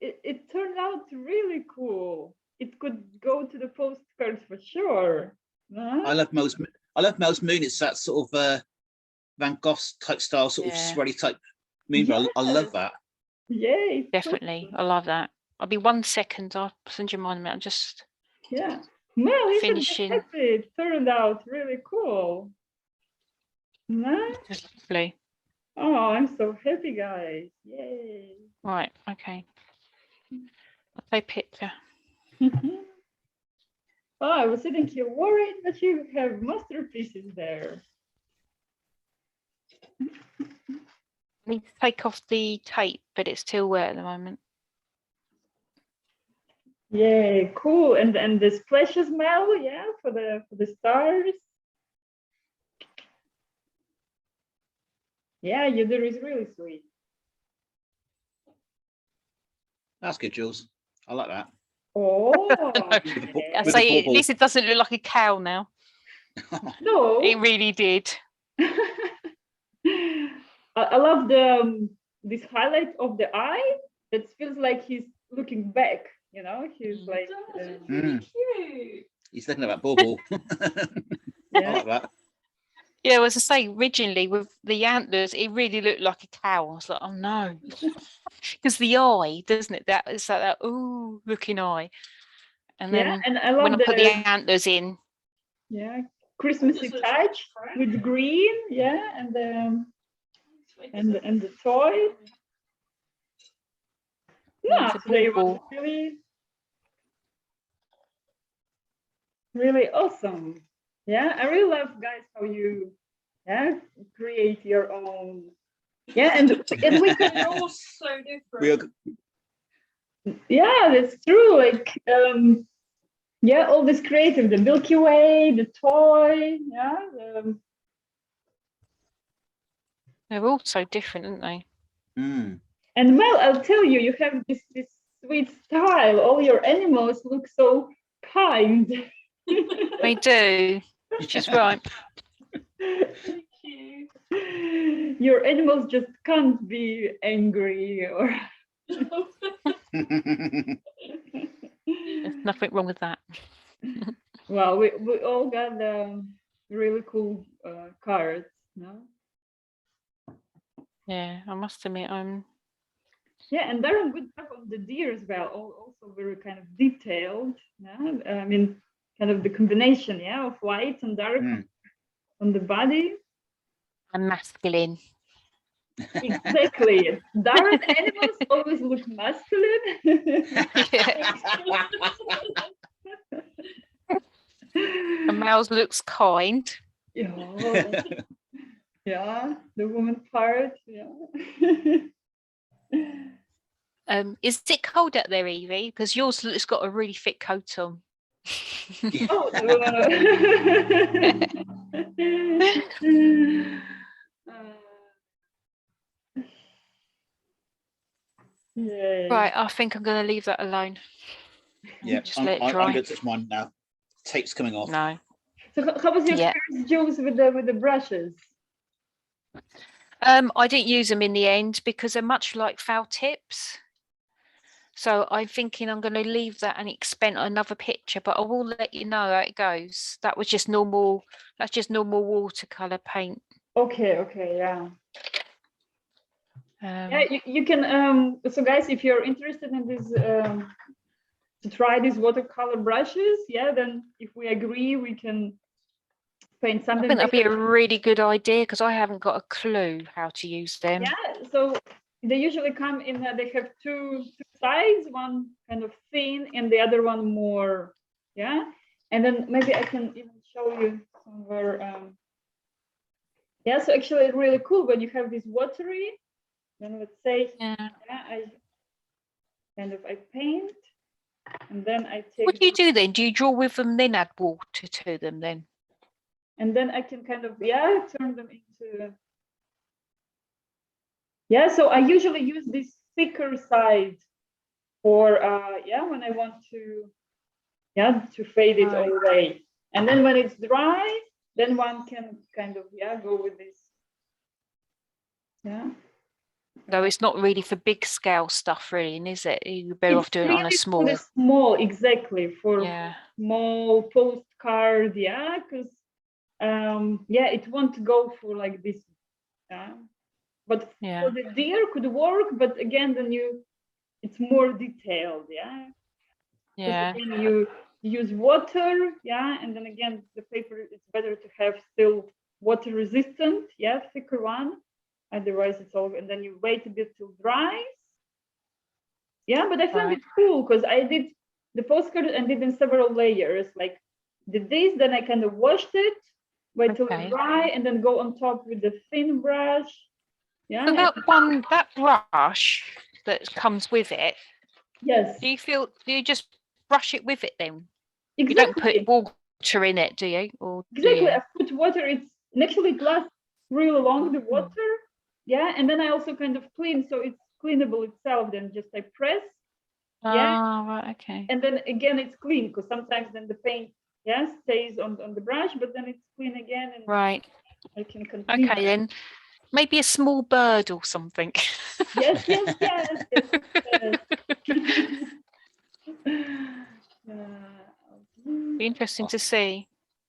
it turned out really cool. It could go to the postcards for sure. Huh? I love Mel's moon. It's that sort of Van Gogh type style, sort of Yeah. swirly type moon. But I love Yes. that. Yay. Definitely. I love that. I'll be 1 second. I'll send you mine a minute. I'm just Yeah. Well, you should be finishing. happy. It turned out really cool. Huh? Just lovely. Oh, I'm so happy, guys. Yay. Right. Okay. I'll take a picture. Oh, I was sitting here worried that you have masterpieces there. I need to take off the tape, but it's still wet at the moment. Yay, cool. And the splashes smell, yeah, for the stars. Yeah, Yudder is really sweet. That's good, Jules. I like that. Oh, I yeah. With say the at bauble. least it doesn't look like a cow now. No. It really did. I love this highlight of the eye. That feels like he's looking back. You know, he's like, It's really cute. He's looking at that bauble. I yeah, like that. Yeah, as I say, originally with the antlers, it really looked like a cow. I was like, oh no, because the eye, doesn't it? That is like that ooh looking eye. And yeah, then and I when love I put the the antlers in, Christmassy Just looks touch fresh. with green, and the toy. there's No, a today was bauble. really awesome. Yeah, I really love, guys, how you create your own. Yeah, and we can. They're all so different. We are, Yeah, that's true. Like, all this creative, the Milky Way, the toy. Yeah, They're all so different, aren't they? and Mel, I'll tell you, you have this sweet style. All your animals look so kind. They do. She's right. Thank you. Your animals just can't be angry or. There's nothing wrong with that. Well, we all got really cool cards, no? Yeah, I must admit, Yeah, and Darren, good job on the deer as well. Also very kind of detailed. Yeah, I mean, kind of the combination, of white and dark on the body. I'm masculine. Exactly. Darren animals always look masculine. And Mal's looks kind. Yeah, the woman part. Yeah. Is it cold out there, Evie? Because yours has got a really thick coat on. Oh, yeah. Right, I think I'm going to leave that alone. Yeah, Just I'm let it dry. going to touch mine now. Tape's coming off. No. So how was your Yeah. first Jules with the brushes? I didn't use them in the end because they're much like foul tips. So I'm thinking I'm going to leave that and expend another picture, but I will let you know how it goes. That was just normal. That's just normal watercolor paint. Okay, yeah. Yeah, you can. So guys, if you're interested in this, to try these watercolor brushes, then if we agree, we can paint I something. think that'd be a really good idea because I haven't got a clue how to use them. Yeah, so they usually come in. They have two sides, one kind of thin and the other one more. Yeah, and then maybe I can even show you somewhere. Yeah, so actually it's really cool when you have this watery. Then let's say, I paint. And then I take. What do you do then? Do you draw with them, then add water to them then? And then I can kind of, yeah, turn them into. Yeah, so I usually use this thicker side for, yeah, when I want to, yeah, to fade it all away. And then when it's dry, then one can kind of, yeah, go with this. Yeah. No, it's not really for big scale stuff, really, is it? You're better off doing it on a really small. for the small, exactly, for Yeah. small postcard, yeah, because yeah, it won't go for like this. Yeah. But Yeah. for the deer could work, but again, then it's more detailed, yeah. 'Cause Yeah. again, you use water, yeah, and then again, the paper, it's better to have still water resistant, yeah, thicker one. Otherwise, it's all, and then you wait a bit till dries. Yeah, but I found it cool because I did the postcard and did in several layers. Like did this, then I kind of washed it, wait till it dry, and then go on top with the thin brush. Yeah. So that brush that comes with it, Yes. do you just brush it with it then? Exactly. You don't put water in it, do you? Or exactly. Do you? I put water. And actually it lasts really long, the water. Yeah. And then I also kind of clean, so it's cleanable itself. Then just I press. Yeah. Oh, right, okay. And then again it's clean because sometimes then the paint, yeah, stays on the brush, but then it's clean again, and Right. I can continue. Okay, then maybe a small bird or something. Yes. Be interesting to see.